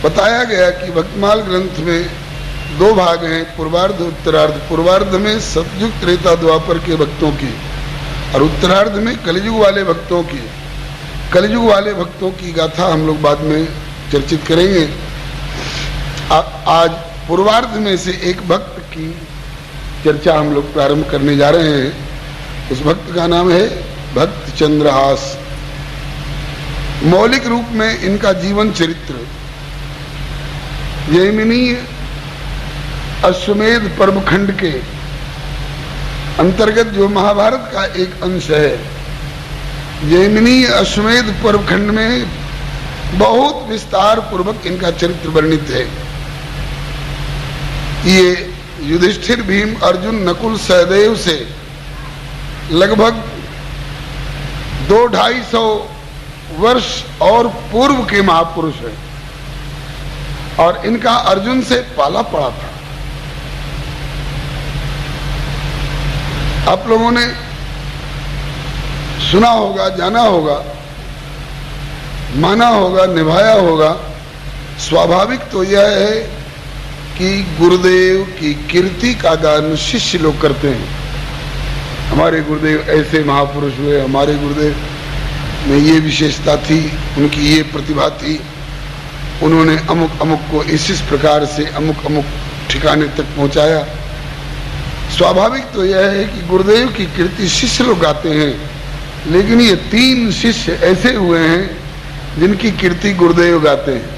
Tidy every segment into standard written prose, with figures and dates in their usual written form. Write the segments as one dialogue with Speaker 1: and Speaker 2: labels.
Speaker 1: बताया गया कि भक्तमाल ग्रंथ में दो भाग हैं, पूर्वार्ध उत्तरार्ध। पूर्वार्ध में सतयुग त्रेता द्वापर के भक्तों की और उत्तरार्ध में कलयुग वाले भक्तों की। कलयुग वाले भक्तों की गाथा हम लोग बाद में चर्चित करेंगे। आज पूर्वार्ध में से एक भक्त की चर्चा हम लोग प्रारंभ करने जा रहे हैं। उस भक्त का नाम है भक्त चंद्रहास। मौलिक रूप में इनका जीवन चरित्र जैमिनी अश्वमेध पर्व खंड के अंतर्गत जो महाभारत का एक अंश है, जैमिनी अश्वमेध पर्व खंड में बहुत विस्तार पूर्वक इनका चरित्र वर्णित है। ये युधिष्ठिर, भीम, अर्जुन, नकुल, सहदेव से लगभग 200-250 वर्ष और पूर्व के महापुरुष हैं और इनका अर्जुन से पाला पड़ा था। आप लोगों ने सुना होगा, जाना होगा, माना होगा, निभाया होगा। स्वाभाविक तो यह है कि गुरुदेव की कीर्ति का गान शिष्य लोग करते हैं। हमारे गुरुदेव ऐसे महापुरुष हुए, हमारे गुरुदेव में ये विशेषता थी, उनकी ये प्रतिभा थी, उन्होंने अमुक अमुक को इस प्रकार से अमुक अमुक ठिकाने तक पहुंचाया। स्वाभाविक तो यह है कि गुरुदेव की कीर्ति शिष्य लोग गाते हैं, लेकिन ये 3 शिष्य ऐसे हुए हैं जिनकी कीर्ति गुरुदेव गाते हैं।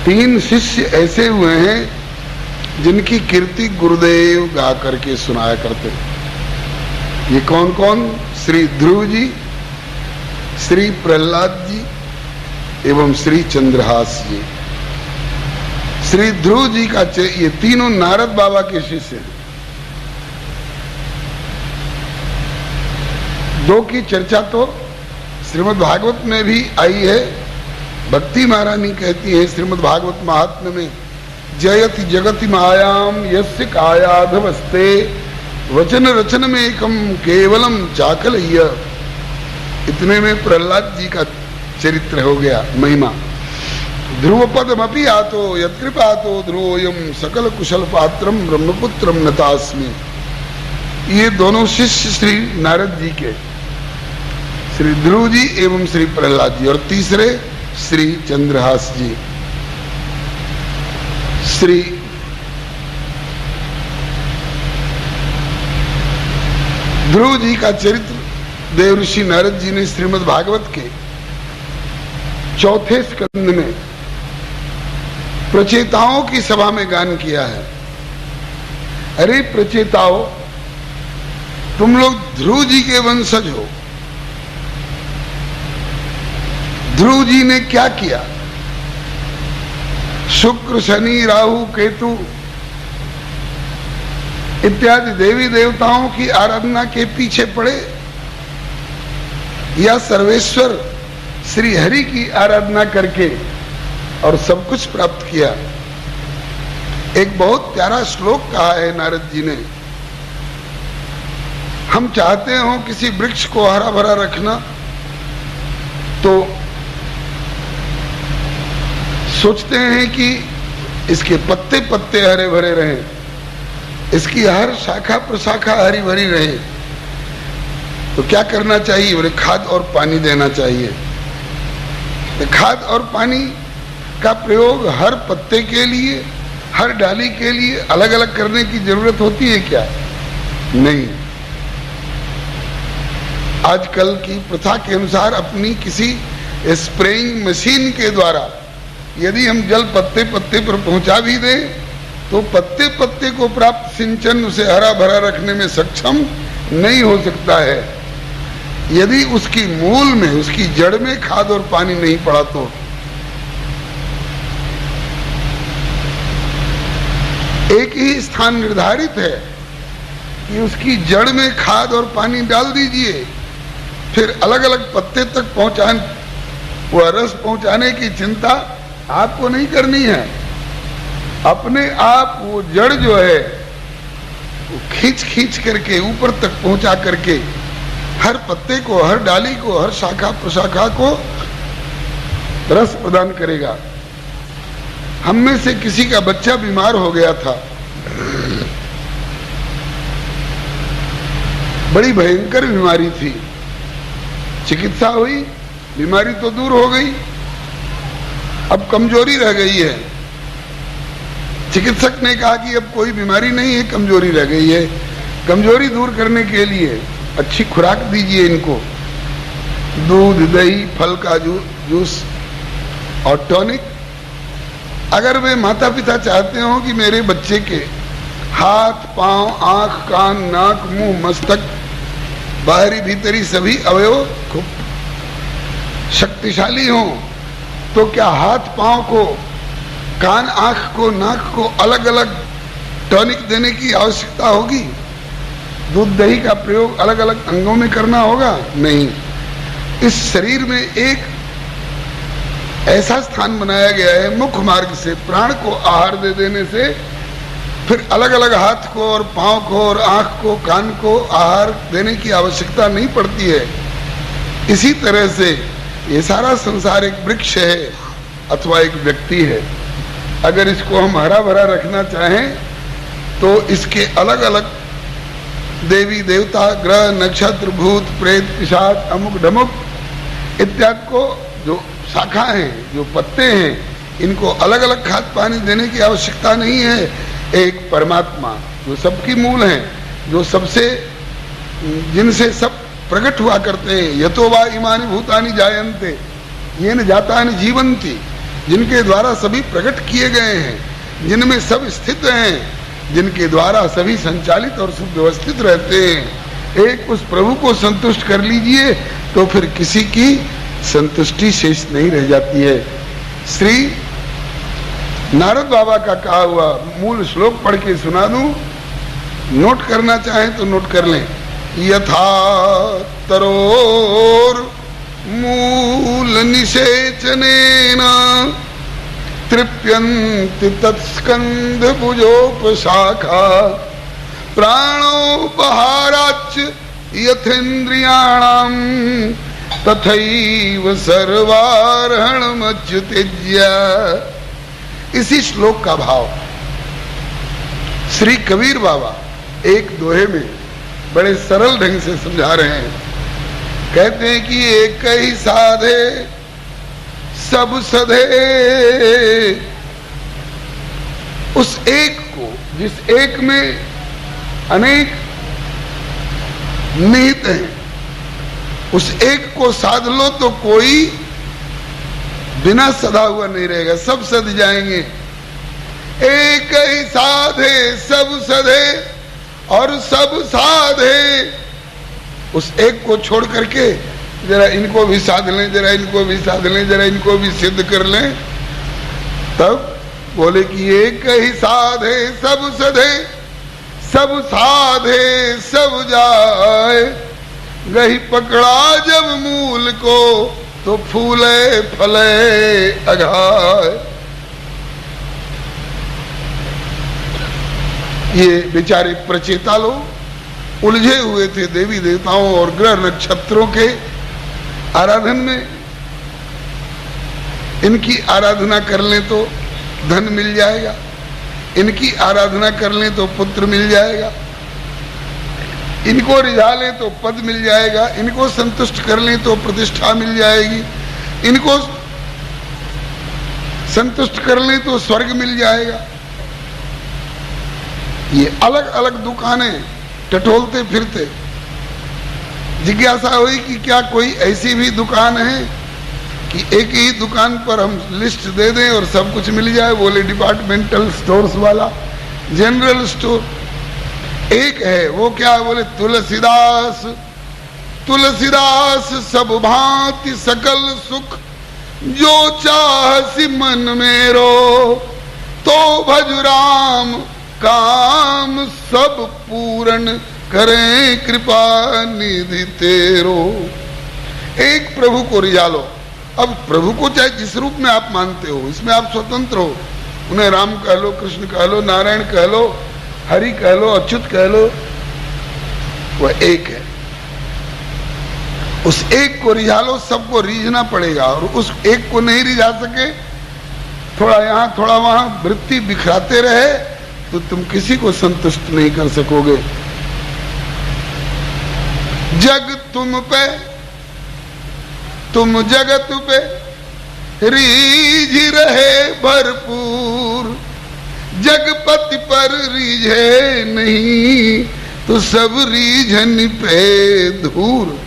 Speaker 1: 3 शिष्य ऐसे हुए हैं जिनकी कीर्ति गुरुदेव गा करके सुनाया करते हैं। ये कौन कौन? श्री ध्रुव जी, श्री प्रहलाद जी एवं श्री चंद्रहास जी। श्री ध्रुव जी का ये तीनों नारद बाबा के शिष्य हैं। 2 की चर्चा तो श्रीमद् भागवत में भी आई है। भक्ति महारानी कहती है श्रीमद् भागवत महात्म्य में, जयति जगति मायाम यस्य कायाधवस्ते वचन रचन में एकम केवलम चाकलय्य। इतने में प्रहलाद जी का चरित्र हो गया, महिमा। ध्रुव पदमपि आतो यत्कृपातो ध्रुवोयम सकल कुशल पात्रम ब्रह्मपुत्रम नतास्मि। ये दोनों शिष्य श्री नारद जी के, श्री ध्रुव जी एवं श्री प्रहलाद जी, और तीसरे श्री चंद्रहास जी। श्री ध्रुव जी का चरित्र देवऋषि नारद जी ने श्रीमद् भागवत के 4थे स्कंद में प्रचेताओं की सभा में गान किया है। अरे प्रचेताओं, तुम लोग ध्रुव जी के वंशज हो। ध्रुव जी ने क्या किया? शुक्र, शनि, राहु, केतु इत्यादि देवी देवताओं की आराधना के पीछे पड़े या सर्वेश्वर श्री हरि की आराधना करके और सब कुछ प्राप्त किया? एक बहुत प्यारा श्लोक कहा है नारद जी ने। हम चाहते हो किसी वृक्ष को हरा भरा रखना, तो सोचते हैं कि इसके पत्ते पत्ते हरे भरे रहें, इसकी हर शाखा प्रशाखा हरी भरी रहे। तो क्या करना चाहिए? बोले खाद और पानी देना चाहिए। तो खाद और पानी का प्रयोग हर पत्ते के लिए, हर डाली के लिए अलग अलग करने की जरूरत होती है क्या? नहीं। आजकल की प्रथा के अनुसार अपनी किसी स्प्रेइंग मशीन के द्वारा यदि हम जल पत्ते पत्ते पर पहुंचा भी दें, तो पत्ते पत्ते को प्राप्त सिंचन उसे हरा भरा रखने में सक्षम नहीं हो सकता है यदि उसकी मूल में, उसकी जड़ में खाद और पानी नहीं पड़ा। तो एक ही स्थान निर्धारित है कि उसकी जड़ में खाद और पानी डाल दीजिए, फिर अलग अलग पत्ते तक वह रस पहुंचाने की चिंता आपको नहीं करनी है। अपने आप वो जड़ जो है वो खींच खींच करके ऊपर तक पहुंचा करके हर पत्ते को, हर डाली को, हर शाखा प्रशाखा को रस प्रदान करेगा। हम में से किसी का बच्चा बीमार हो गया था, बड़ी भयंकर बीमारी थी, चिकित्सा हुई, बीमारी तो दूर हो गई, अब कमजोरी रह गई है। चिकित्सक ने कहा कि अब कोई बीमारी नहीं है, कमजोरी रह गई है। कमजोरी दूर करने के लिए अच्छी खुराक दीजिए इनको, दूध, दही, फल का जूस और टॉनिक। अगर वे माता पिता चाहते हो कि मेरे बच्चे के हाथ, पांव, आंख, कान, नाक, मुंह, मस्तक, बाहरी भीतरी सभी अवयव खूब शक्तिशाली हों, तो क्या हाथ पांव को, कान, आंख को, नाक को अलग अलग टॉनिक देने की आवश्यकता होगी? दूध दही का प्रयोग अलग अलग अंगों में करना होगा? नहीं। इस शरीर में एक ऐसा स्थान बनाया गया है, मुख मार्ग से प्राण को आहार दे देने से फिर अलग अलग हाथ को और पांव को और आंख को, कान को आहार देने की आवश्यकता नहीं पड़ती है। इसी तरह से ये सारा संसार एक वृक्ष है अथवा एक व्यक्ति है। अगर इसको हम हरा भरा रखना चाहें तो इसके अलग अलग देवी देवता, ग्रह, नक्षत्र, भूत, प्रेत, पिशाच, अमुक ढमुक इत्यादि को जो शाखा हैं, जो पत्ते हैं, इनको अलग अलग खाद पानी देने की आवश्यकता नहीं है। एक परमात्मा जो सबकी मूल है, जो सबसे, जिनसे सब प्रकट हुआ करते हैं, यतो वा इमानि भूतानि जायन्ते येन जातानि जीवन्ति, जिनके द्वारा सभी प्रकट किए गए हैं, जिनमें सब स्थित हैं, जिनके द्वारा सभी संचालित और सुव्यवस्थित रहते हैं। एक उस प्रभु को संतुष्ट कर लीजिए तो फिर किसी की संतुष्टि शेष नहीं रह जाती है। श्री नारद बाबा का कहा हुआ मूल श्लोक पढ़ के सुना दूं, नोट करना चाहें तो नोट कर लें। यथा तरोर मूल निषेचनेन तृप्यन्ति तत्स्कंध भुजोपशाखा प्राणो बहाराच यथेन्द्रियाणाम तथैव सर्वार्हणमच्युत्यज्य। इसी श्लोक का भाव श्री कबीर बाबा एक दोहे में बड़े सरल ढंग से समझा रहे हैं। कहते हैं कि एक ही साधे सब सधे। उस एक को, जिस एक में अनेक निहित हैं, उस एक को साध लो तो कोई बिना सदा हुआ नहीं रहेगा, सब सद जाएंगे। एक ही साधे सब सधे और सब साधे। उस एक को छोड़ करके जरा इनको भी साध लें, जरा इनको भी साध लें, जरा इनको भी सिद्ध कर लें, तब बोले कि एक ही साधे सब सधे, सब साधे सब जाए। गही पकड़ा जब मूल को तो फूले फले अघाय। ये बेचारे प्रचेता लोग उलझे हुए थे देवी देवताओं और ग्रह नक्षत्रों के आराधन में। इनकी आराधना कर लें तो धन मिल जाएगा, इनकी आराधना कर लें तो पुत्र मिल जाएगा, इनको रिझा लें तो पद मिल जाएगा, इनको संतुष्ट कर लें तो प्रतिष्ठा मिल जाएगी, इनको संतुष्ट कर लें तो स्वर्ग मिल जाएगा। ये अलग अलग दुकानें टटोलते फिरते। जिज्ञासा हुई कि क्या कोई ऐसी भी दुकान है कि एक ही दुकान पर हम लिस्ट दे दें और सब कुछ मिल जाए? बोले डिपार्टमेंटल स्टोर्स वाला, जनरल स्टोर एक है। वो क्या? बोले तुलसीदास। तुलसीदास सब भांति सकल सुख जो चाहसी मन मेरो, तो भज राम काम सब पूर्ण करें कृपा निधि तेरो। एक प्रभु को रिझा लो। अब प्रभु को चाहे जिस रूप में आप मानते हो, इसमें आप स्वतंत्र हो। उन्हें राम कह लो, कृष्ण कह लो, नारायण कह लो, हरि कह लो, अच्युत कह लो, वह एक है। उस एक को रिझा लो, सबको रीझना पड़ेगा, और उस एक को नहीं रिझा सके, थोड़ा यहां थोड़ा वहां वृत्ति बिखराते रहे, तो तुम किसी को संतुष्ट नहीं कर सकोगे। जग तुम पे, तुम जगत पे रीझ रहे भरपूर, जगपति पर रीझे नहीं तो सब रीझन पे धूर।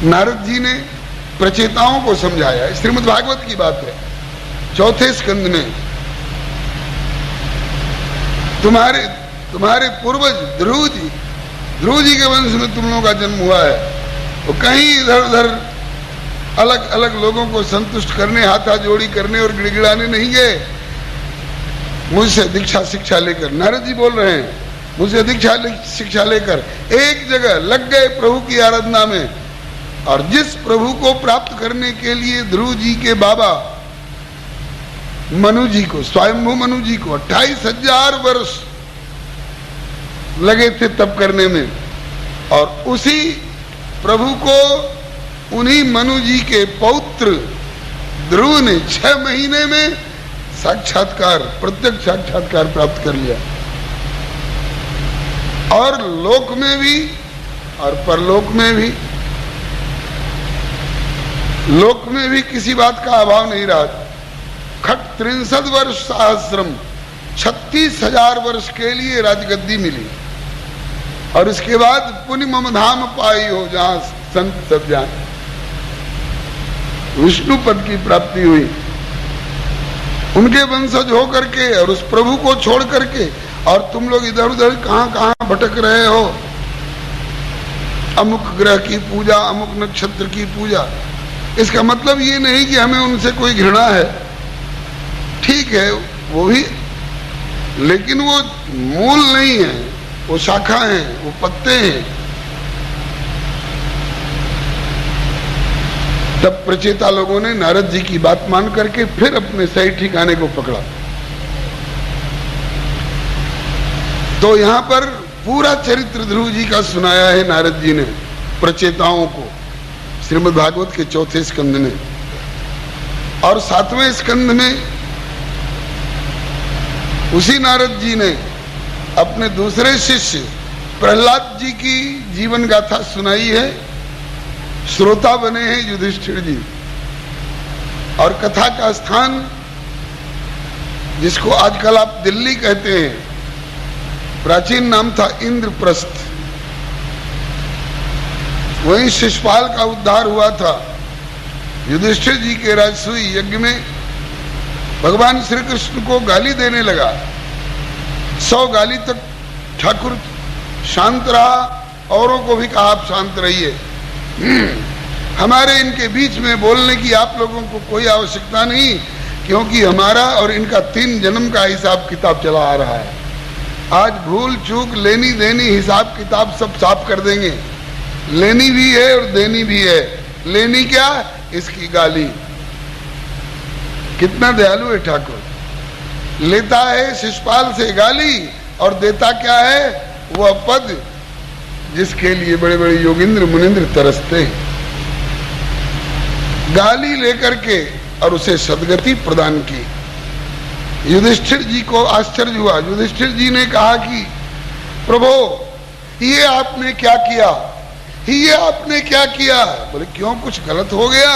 Speaker 1: नारद जी ने प्रचेताओं को समझाया, श्रीमद् भागवत की बात है, चौथे स्कंद में। तुम्हारे पूर्वज ध्रुव जी के वंश में तुम लोगों का जन्म हुआ है, वो कहीं इधर उधर अलग अलग लोगों को संतुष्ट करने, हाथा जोड़ी करने और गिड़गिड़ाने नहीं गए। मुझसे दीक्षा शिक्षा लेकर, नारद जी बोल रहे हैं, मुझसे दीक्षा शिक्षा लेकर एक जगह लग गए प्रभु की आराधना में। और जिस प्रभु को प्राप्त करने के लिए ध्रुव जी के बाबा मनु जी को, स्वयंभू मनु जी को 28,000 वर्ष लगे थे तप करने में, और उसी प्रभु को उन्हीं मनु जी के पौत्र ध्रुव ने 6 महीने में साक्षात्कार, प्रत्यक्ष साक्षात्कार प्राप्त कर लिया। और लोक में भी और परलोक में भी, लोक में भी किसी बात का अभाव नहीं रहा। खट 63 वर्ष सहस्रम, 36,000 वर्ष के लिए राजगद्दी मिली, और इसके बाद पुण्य मम धाम पाई हो, जहां संत सब जाए, विष्णु पद की प्राप्ति हुई। उनके वंशज हो करके और उस प्रभु को छोड़ करके, और तुम लोग इधर उधर कहां कहां भटक रहे हो, अमुक ग्रह की पूजा, अमुक नक्षत्र की पूजा। इसका मतलब ये नहीं कि हमें उनसे कोई घृणा है, ठीक है वो भी, लेकिन वो मूल नहीं है, वो शाखा है, वो पत्ते हैं। तब प्रचेता लोगों ने नारद जी की बात मान करके फिर अपने सही ठिकाने को पकड़ा। तो यहां पर पूरा चरित्र ध्रुव जी का सुनाया है नारद जी ने प्रचेताओं को, श्रीमद् भागवत के चौथे स्कंद में। और 7वें स्कंद में उसी नारद जी ने अपने दूसरे शिष्य प्रहलाद जी की जीवन गाथा सुनाई है। श्रोता बने हैं युधिष्ठिर जी, और कथा का स्थान, जिसको आजकल आप दिल्ली कहते हैं, प्राचीन नाम था इंद्रप्रस्थ। वहीं शिशुपाल का उद्धार हुआ था। युधिष्ठिर जी के राजसूय यज्ञ में भगवान श्री कृष्ण को गाली देने लगा। 100 गाली तक ठाकुर शांत रहा, औरों को भी कहा आप शांत रहिए, हमारे इनके बीच में बोलने की आप लोगों को कोई आवश्यकता नहीं, क्योंकि हमारा और इनका 3 जन्म का हिसाब किताब चला आ रहा है। आज भूल चूक लेनी देनी हिसाब किताब सब साफ कर देंगे। लेनी भी है और देनी भी है। लेनी क्या? इसकी गाली। कितना दयालु है ठाकुर, लेता है शिशुपाल से गाली और देता क्या है? वह पद जिसके लिए बड़े बड़े योगिंद्र मुनिंद्र तरसते हैं। गाली लेकर के और उसे सदगति प्रदान की। युधिष्ठिर जी को आश्चर्य हुआ। युधिष्ठिर जी ने कहा कि प्रभु ये आपने क्या किया, ये आपने क्या किया? बोले क्यों, कुछ गलत हो गया?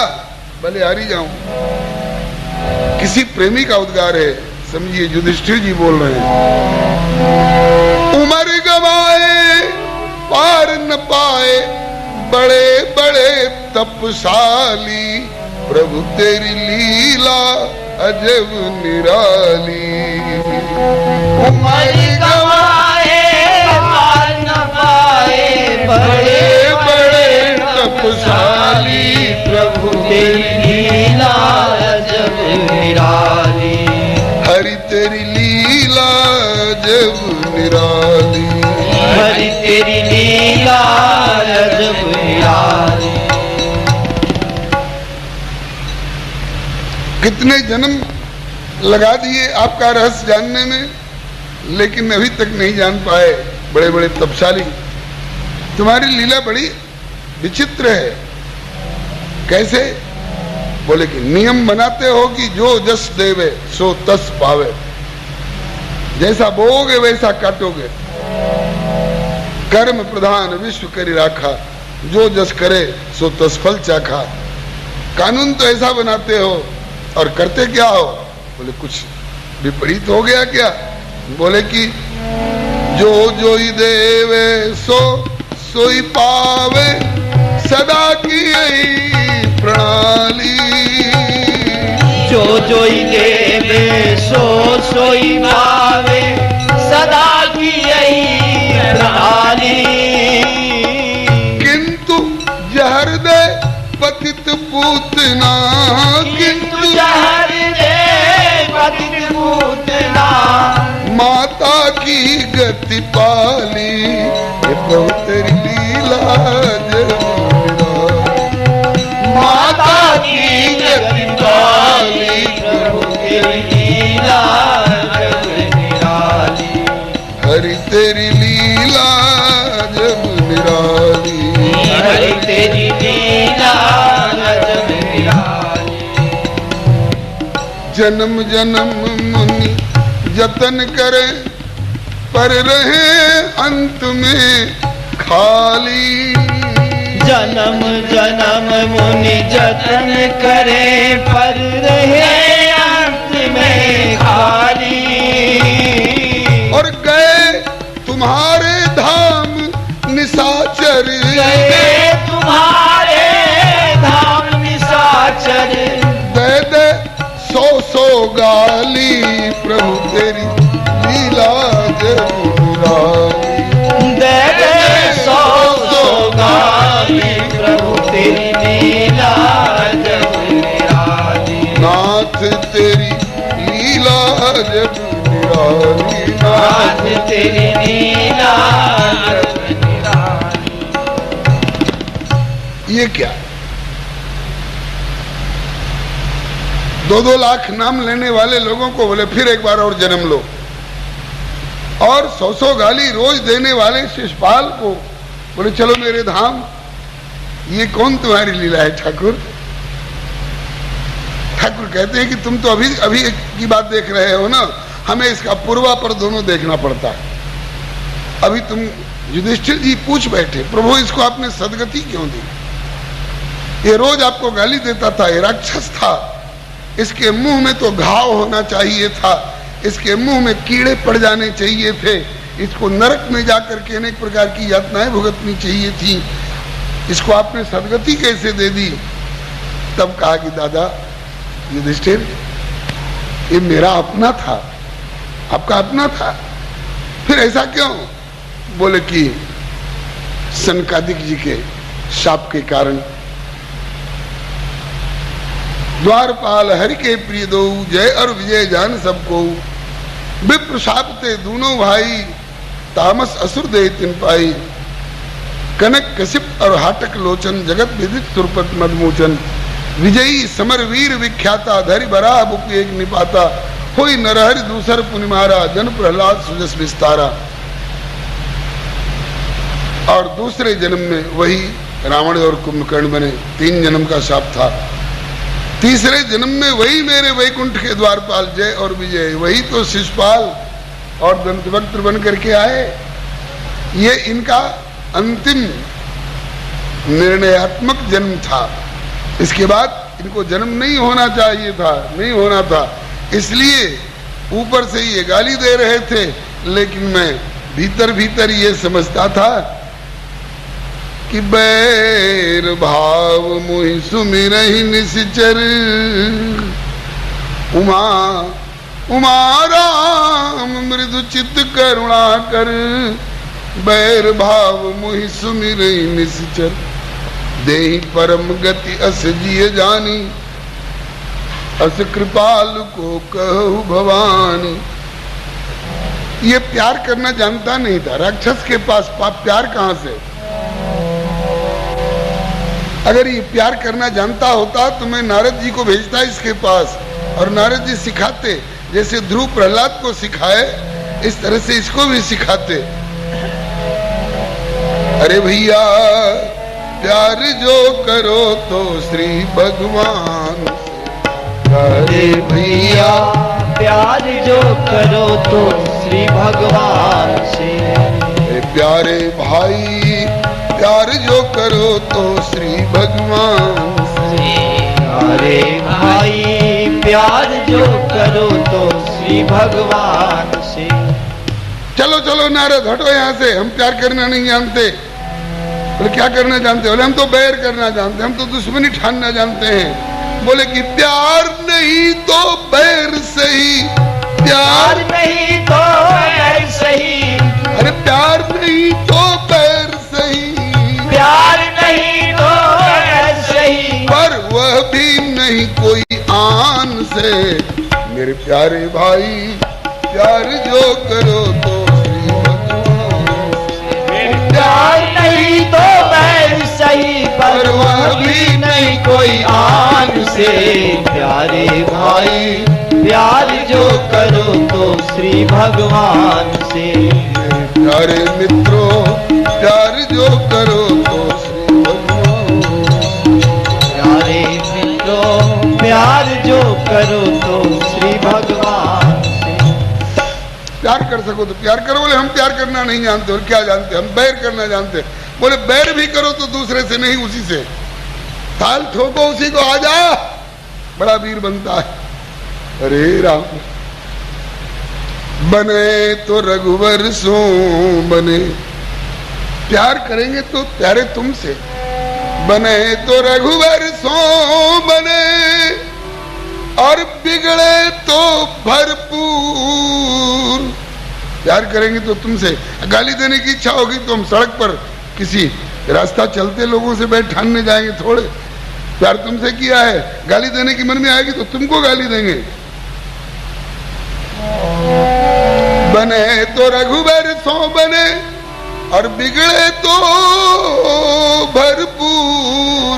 Speaker 1: बोले हारी जाऊं। किसी प्रेमी का उद्गार है, समझिए युधिष्ठिर जी बोल रहे हैं। उमर गवाए पार न पाए बड़े बड़े तपशाली, प्रभु तेरी लीला अजब निराली।
Speaker 2: उमर गवाए पार न पाए बड़े बड़े
Speaker 1: तपशाली, प्रभु
Speaker 2: तेरी लीला अजब निराली।
Speaker 1: हरि तेरी लीला अजब निराली।
Speaker 2: हरि तेरी लीला अजब निराली।
Speaker 1: कितने जन्म लगा दिए आपका रहस्य जानने में, लेकिन अभी तक नहीं जान पाए। बड़े बड़े तपशाली, तुम्हारी लीला बड़ी विचित्र है। कैसे? बोले कि नियम बनाते हो कि जो जस देवे सो तस पावे, जैसा बोओगे वैसा काटोगे। कर्म प्रधान विश्व करी राखा, जो जस करे सो तस फल चाखा। कानून तो ऐसा बनाते हो और करते क्या हो? बोले कुछ विपरीत हो गया क्या? बोले कि जो जोई देवे सो सोई पावे, सदा की यही प्रणाली।
Speaker 2: जो जोई देवे सो सोई पावे, सदा की यही प्रणाली।
Speaker 1: किंतु जहर दे पतित पूतना,
Speaker 2: किंतु जहर दे पतित पूतना,
Speaker 1: माता की गति पाली। ये प्रभु तेरी लीला
Speaker 2: माता की गति पाली, प्रभु तेरी लीला जग निराली।
Speaker 1: हरि तेरी लीला जब निराली,
Speaker 2: हरि तेरी लीला जग निराली।
Speaker 1: जन्म जन्म मुनि जतन करे, पर रहे अंत में खाली।
Speaker 2: जन्म जन्म मुनि जतन करे, पर रहे अंत में खाली।
Speaker 1: और गए तुम्हारे धाम निशाचर,
Speaker 2: गए तुम्हारे धाम निशाचर।
Speaker 1: दे दे सौ सौ गाली, प्रभु तेरी लीला जब निराली।
Speaker 2: दे दे सौ सौ गाली, प्रभु तेरी लीला जग निराली।
Speaker 1: नाथ तेरी लीला जब निराली,
Speaker 2: नाथ तेरी लीला जग निराली।
Speaker 1: ये क्या? 2-2 लाख नाम लेने वाले लोगों को बोले फिर एक बार और जन्म लो, और 100-100 गाली रोज देने वाले शिषपाल को बोले चलो मेरे धाम। ये कौन तुम्हारी लीला है ठाकुर? ठाकुर कहते हैं कि तुम तो अभी अभी की बात देख रहे हो ना, हमें इसका पूर्वापर दोनों देखना पड़ता है। अभी तुम युधिष्ठिर जी पूछ बैठे, प्रभु इसको आपने सदगति क्यों दी? ये रोज आपको गाली देता था, ये राक्षस था, इसके मुंह में तो घाव होना चाहिए था, इसके मुंह में कीड़े पड़ जाने चाहिए थे, इसको नरक में जाकर के अनेक प्रकार की यातनाएं भुगतनी चाहिए थी, इसको आपने सदगति कैसे दे दी? तब कहा कि दादा युधिष्ठिर, ये मेरा अपना था, आपका अपना था, फिर ऐसा क्यों? बोले कि सनकादिक जी के शाप के कारण। द्वारपाल हरि के प्रिय दो, जय और विजय जान सबको। विप्र शापते दोनों भाई, तामस असुर दे तिन पाई। कनक कशिप और हाटक लोचन, जगत विदित सुरपत मदमोचन। विजयी समर वीर विख्याता, धरि बराह बुक एक निपाता। होई नरहरि दूसर पुनिमारा, जन प्रहलाद सुजस विस्तारा। और दूसरे जन्म में वही रावण और कुंभकर्ण बने, 3 जन्म का शाप था। तीसरे जन्म में वही मेरे वैकुंठ के द्वारपाल जय और विजय, वही तो शिषपाल और दंतवक्त बन करके आए। ये इनका अंतिम निर्णयात्मक जन्म था। इसके बाद इनको जन्म नहीं होना चाहिए था, नहीं होना था, इसलिए ऊपर से ये गाली दे रहे थे, लेकिन मैं भीतर भीतर ये समझता था कि बैर भाव मोहि सुमिरहि निश्चर। उमा उमा राम मृदु चित्त करुणा कर, बैर भाव मोहि सुमिरहि निश्चर। देहि परम गति अस जिय जानी, अस कृपाल को कहु भवानी। ये प्यार करना जानता नहीं था, राक्षस के पास प्यार कहां से? अगर ये प्यार करना जानता होता तो मैं नारद जी को भेजता इसके पास, और नारद जी सिखाते, जैसे ध्रुव प्रहलाद को सिखाए इस तरह से इसको भी सिखाते। अरे भैया प्यार जो करो तो श्री भगवान से।
Speaker 2: अरे भैया प्यार जो करो तो श्री भगवान से।
Speaker 1: प्यारे भाई प्यार जो करो तो श्री भगवान से।
Speaker 2: अरे भाई प्यार जो करो तो श्री भगवान से।
Speaker 1: चलो चलो नारद हटो यहाँ से, हम प्यार करना नहीं जानते। बोले क्या करना जानते? बोले हम तो बैर करना जानते, हम तो दुश्मनी ठानना जानते हैं। बोले कि प्यार नहीं तो बैर सही, प्यार
Speaker 2: नहीं तो बैर सही।
Speaker 1: अरे प्यार नहीं तो बैर सही,
Speaker 2: प्यार नहीं तो बैर सही।
Speaker 1: पर वह भी नहीं कोई आन से। मेरे प्यारे भाई प्यार जो करो तो श्री भगवान से।
Speaker 2: प्यार नहीं तो बैर सही, पर वह भी नहीं कोई आन से। प्यारे भाई प्यार जो करो तो श्री भगवान से।
Speaker 1: प्यारे मित्रों प्यार जो करो तो श्री भगवान।
Speaker 2: प्यारे मित्रों प्यार जो करो तो श्री भगवान से।
Speaker 1: प्यार कर सको तो प्यार करो। बोले हम प्यार करना नहीं जानते। और क्या जानते? हम बैर करना जानते। बोले बैर भी करो तो दूसरे से नहीं, उसी से। ताल ठोको उसी को, आ जा, बड़ा वीर बनता है। अरे राम बने तो रघुवर सो बने, प्यार करेंगे तो प्यारे तुमसे। बने तो रघुवर सो बने, और बिगड़े तो भरपूर। प्यार करेंगे तो तुमसे। गाली देने की इच्छा होगी तो हम सड़क पर किसी रास्ता चलते लोगों से बैठ ठानने जाएंगे थोड़े। प्यार तुमसे किया है, गाली देने की मन में आएगी तो तुमको गाली देंगे। बने तो रघुबर सो बने, और बिगड़े तो भरपूर।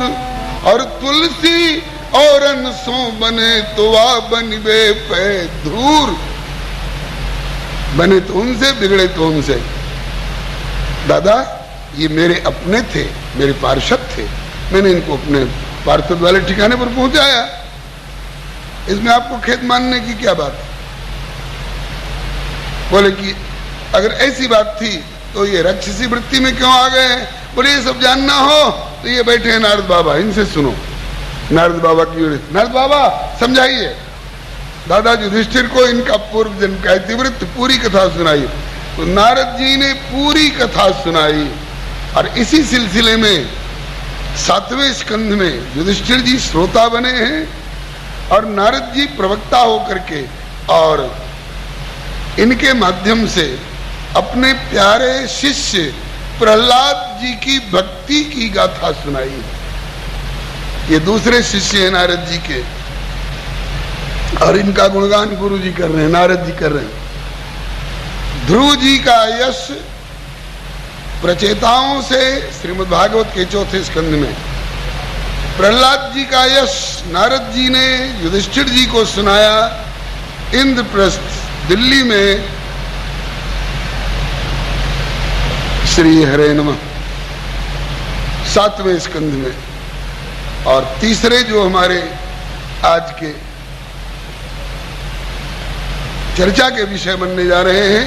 Speaker 1: और तुलसी और सो बने तो आ बनबे पे धूर। बने तो उनसे, बिगड़े तो उनसे। दादा ये मेरे अपने थे, मेरे पार्षद थे, मैंने इनको अपने पार्षद वाले ठिकाने पर पहुंचाया। इसमें आपको खेद मानने की क्या बात? बोले कि अगर ऐसी बात थी तो ये राक्षसी वृत्ति में क्यों आ गए हैं? बोले ये सब जानना हो तो ये बैठे हैं नारद बाबा, इनसे सुनो। नारद बाबा की नारद बाबा समझाइए। दादा युधिष्ठिर को इनका पूर्व जन्म का इतिवृत्त पूरी कथा सुनाई। तो नारद जी ने पूरी कथा सुनाई। और इसी सिलसिले में 7वें स्कंध में युधिष्ठिर जी श्रोता बने हैं और नारद जी प्रवक्ता होकर के, और इनके माध्यम से अपने प्यारे शिष्य प्रहलाद जी की भक्ति की गाथा सुनाई। ये दूसरे शिष्य हैं नारद जी के, और इनका गुणगान गुरु जी कर रहे हैं, नारद जी कर रहे हैं। ध्रुव जी का यश प्रचेताओं से श्रीमद् भागवत के 4थे स्कंध में, प्रहलाद जी का यश नारद जी ने युधिष्ठिर जी को सुनाया इंद्रप्रस्थ दिल्ली में। श्री हरे नमः 7वें स्कंध में। और तीसरे जो हमारे आज के चर्चा के विषय बनने जा रहे हैं,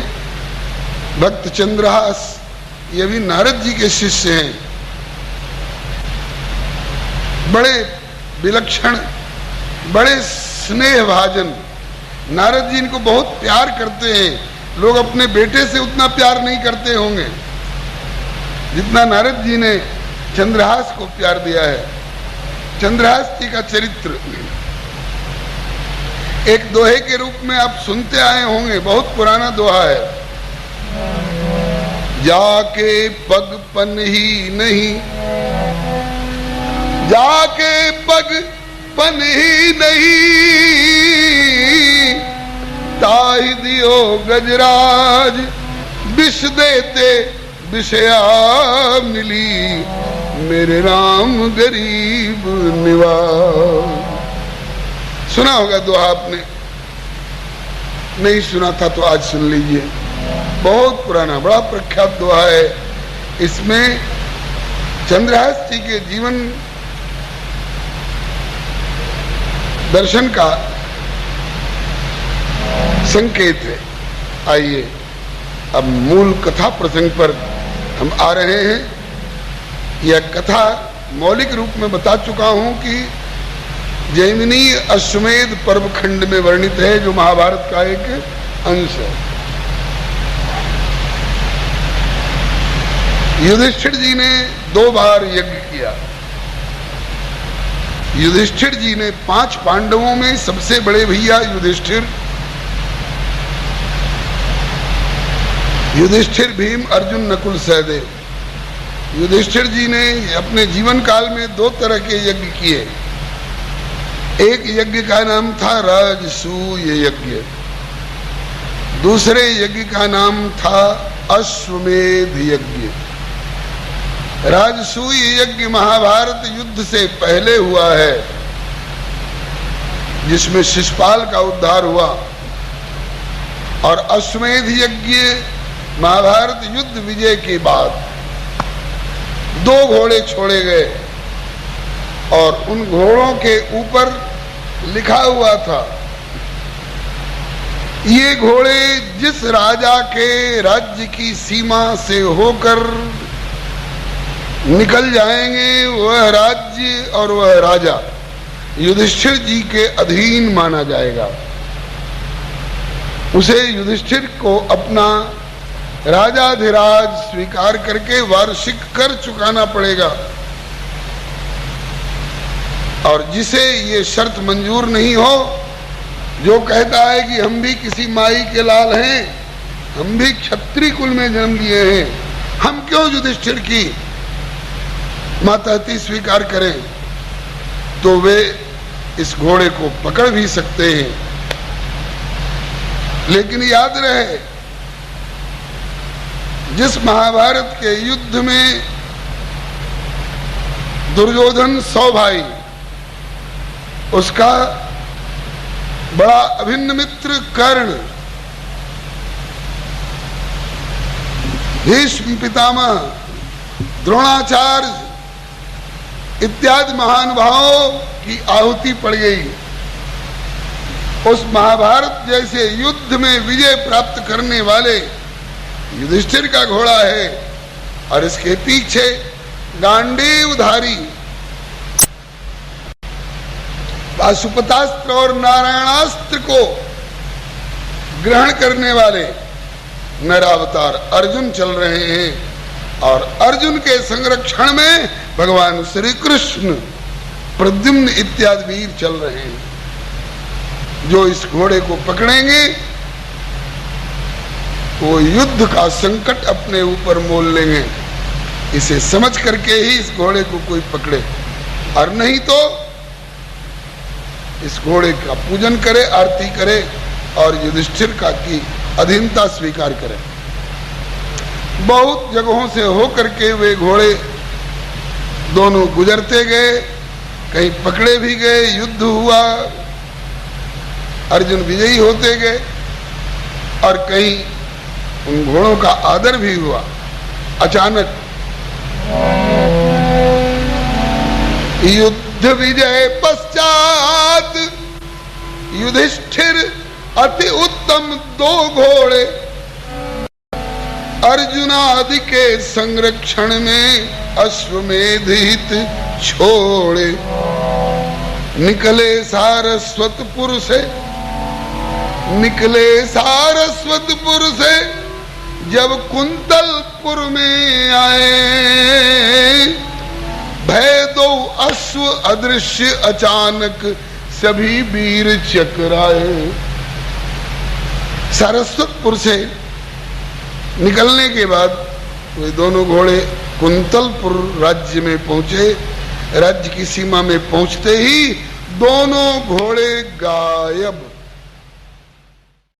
Speaker 1: भक्त चंद्रहास, ये भी नारद जी के शिष्य हैं। बड़े विलक्षण, बड़े स्नेहभाजन। नारद जी इनको बहुत प्यार करते हैं। लोग अपने बेटे से उतना प्यार नहीं करते होंगे जितना नारद जी ने चंद्रहास को प्यार दिया है। चंद्रहास जी का चरित्र एक दोहे के रूप में आप सुनते आए होंगे, बहुत पुराना दोहा है। जाके पग पन ही नहीं, जाके पग पन ही नहीं, ताहि दियो गजराज, विष देते विषया मिली, मेरे राम गरीब निवास। सुना होगा दोहा आपने, नहीं सुना था तो आज सुन लीजिए। बहुत पुराना, बड़ा प्रख्यात दोहा है। इसमें चंद्रहास जी के जीवन दर्शन का संकेत है। आइए अब मूल कथा प्रसंग पर हम आ रहे हैं। यह कथा मौलिक रूप में बता चुका हूं कि जैमिनी अश्वमेध पर्व खंड में वर्णित है, जो महाभारत का एक अंश है। युधिष्ठिर जी ने 2 बार यज्ञ किया। युधिष्ठिर जी ने 5 पांडवों में सबसे बड़े भैया युधिष्ठिर, भीम, अर्जुन, नकुल, सहदेव। युधिष्ठिर जी ने अपने जीवन काल में 2 तरह के यज्ञ किए। एक यज्ञ का नाम था राजसूय यज्ञ, दूसरे यज्ञ का नाम था अश्वमेध यज्ञ। राजसूय यज्ञ महाभारत युद्ध से पहले हुआ है, जिसमें शिशुपाल का उद्धार हुआ, और अश्वमेध यज्ञ महाभारत युद्ध विजय के बाद 2 घोड़े छोड़े गए और उन घोड़ों के ऊपर लिखा हुआ था, ये घोड़े जिस राजा के राज्य की सीमा से होकर निकल जाएंगे, वह राज्य और वह राजा युधिष्ठिर जी के अधीन माना जाएगा। उसे युधिष्ठिर को अपना राजाधिराज स्वीकार करके वार्षिक कर चुकाना पड़ेगा, और जिसे ये शर्त मंजूर नहीं हो, जो कहता है कि हम भी किसी माई के लाल हैं, हम भी क्षत्रिय कुल में जन्म लिए हैं, हम क्यों युधिष्ठिर की मातहती स्वीकार करें, तो वे इस घोड़े को पकड़ भी सकते हैं। लेकिन याद रहे, जिस महाभारत के युद्ध में दुर्योधन 100 भाई, उसका बड़ा अभिन्न मित्र कर्ण, भीष्म पितामह, द्रोणाचार्य इत्यादि महानुभावों की आहुति पड़ गई। उस महाभारत जैसे युद्ध में विजय प्राप्त करने वाले युधिष्ठिर का घोड़ा है, और इसके पीछे गांडीवधारी पाशुपतास्त्र और नारायणास्त्र को ग्रहण करने वाले नरावतार अर्जुन चल रहे हैं, और अर्जुन के संरक्षण में भगवान श्री कृष्ण, प्रद्युम्न इत्यादि वीर चल रहे हैं। जो इस घोड़े को पकड़ेंगे वो युद्ध का संकट अपने ऊपर मोल लेंगे। इसे समझ करके ही इस घोड़े को कोई पकड़े, और नहीं तो इस घोड़े का पूजन करे, आरती करे और युधिष्ठिर का की अधीनता स्वीकार करे। बहुत जगहों से होकर के वे घोड़े दोनों गुजरते गए, कहीं पकड़े भी गए, युद्ध हुआ, अर्जुन विजयी होते गए, और कहीं उन घोड़ों का आदर भी हुआ। अचानक युद्ध विजय पश्चात युधिष्ठिर अति उत्तम 2 घोड़े अर्जुनादि के संरक्षण में अश्वमेध हित छोड़े निकले सारस्वतपुर से। जब कुंतलपुर में आए, भय 2 अश्व अदृश्य अचानक सभी वीर चकराए। सारस्वतपुर से निकलने के बाद वे दोनों घोड़े कुंतलपुर राज्य में पहुंचे। राज्य की सीमा में पहुंचते ही दोनों घोड़े गायब।